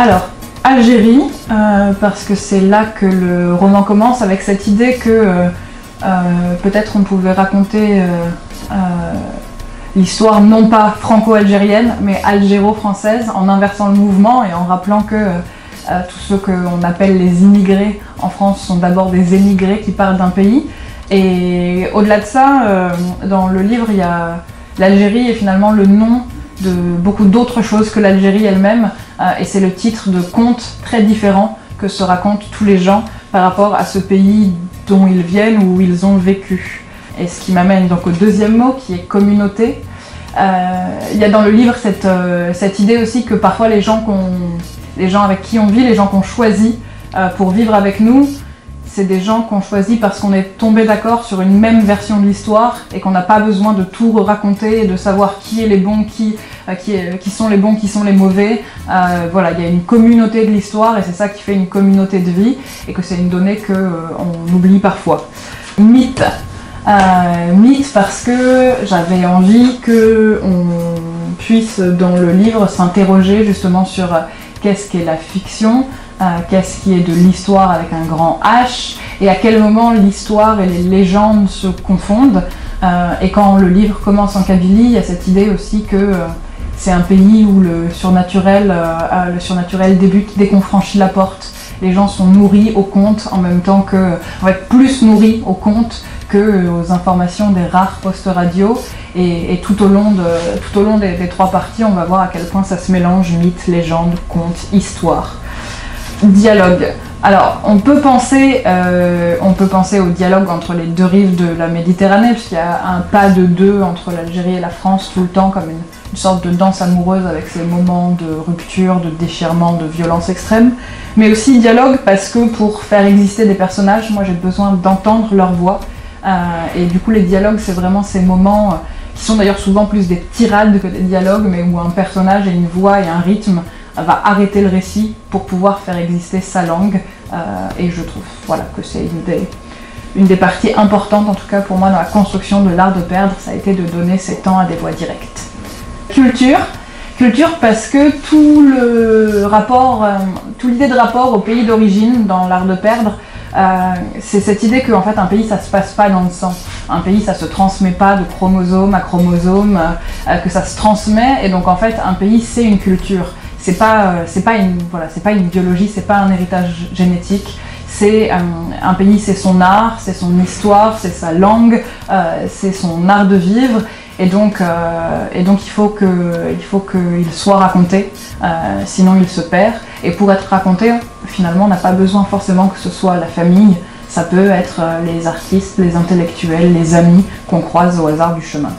Alors, Algérie, parce que c'est là que le roman commence, avec cette idée que peut-être on pouvait raconter l'histoire non pas franco-algérienne, mais algéro-française, en inversant le mouvement et en rappelant que tous ceux qu'on appelle les immigrés en France sont d'abord des émigrés qui partent d'un pays. Et au-delà de ça, dans le livre, il y a l'Algérie est finalement le nom de beaucoup d'autres choses que l'Algérie elle-même, et c'est le titre de contes très différents que se racontent tous les gens par rapport à ce pays dont ils viennent ou où ils ont vécu. Et ce qui m'amène donc au deuxième mot qui est communauté. Il y a dans le livre cette idée aussi que parfois les gens avec qui on vit, les gens qu'on choisit pour vivre avec nous, c'est des gens qu'on choisit parce qu'on est tombé d'accord sur une même version de l'histoire et qu'on n'a pas besoin de tout raconter et de savoir qui est les bons, qui sont les bons, qui sont les mauvais. Voilà, il y a une communauté de l'histoire et c'est ça qui fait une communauté de vie et que c'est une donnée qu'on oublie parfois. Mythe. Mythe parce que j'avais envie qu'on puisse dans le livre s'interroger justement sur qu'est-ce qu'est la fiction, qu'est-ce qui est de l'histoire avec un grand H, et à quel moment l'histoire et les légendes se confondent. Et quand le livre commence en Kabylie, il y a cette idée aussi que c'est un pays où le surnaturel débute dès qu'on franchit la porte. Les gens sont nourris aux contes en même temps que, en fait, plus nourris aux contes que aux informations des rares postes radio. Et tout au long des trois parties, on va voir à quel point ça se mélange, mythes, légendes, contes, histoire. Dialogue. Alors, on peut penser au dialogue entre les deux rives de la Méditerranée, puisqu'il y a un pas de deux entre l'Algérie et la France tout le temps, comme une sorte de danse amoureuse avec ces moments de rupture, de déchirement, de violence extrême. Mais aussi dialogue parce que pour faire exister des personnages, moi j'ai besoin d'entendre leur voix. Et du coup, les dialogues, c'est vraiment ces moments qui sont d'ailleurs souvent plus des tirades que des dialogues, mais où un personnage et une voix et un rythme va arrêter le récit pour pouvoir faire exister sa langue. Et je trouve que c'est une des parties importantes, en tout cas pour moi, dans la construction de l'art de perdre, ça a été de donner ces temps à des voix directes. Culture parce que toute l'idée de rapport au pays d'origine dans l'art de perdre, c'est cette idée qu'en fait un pays ça se passe pas dans le sang. Un pays ça se transmet pas de chromosome à chromosome, que ça se transmet, et donc en fait un pays c'est une culture. C'est pas une biologie, c'est pas un héritage génétique. C'est un pays, c'est son art, c'est son histoire, c'est sa langue, c'est son art de vivre. Et donc il faut qu'il soit raconté, sinon il se perd. Et pour être raconté, finalement, on n'a pas besoin forcément que ce soit la famille. Ça peut être les artistes, les intellectuels, les amis qu'on croise au hasard du chemin.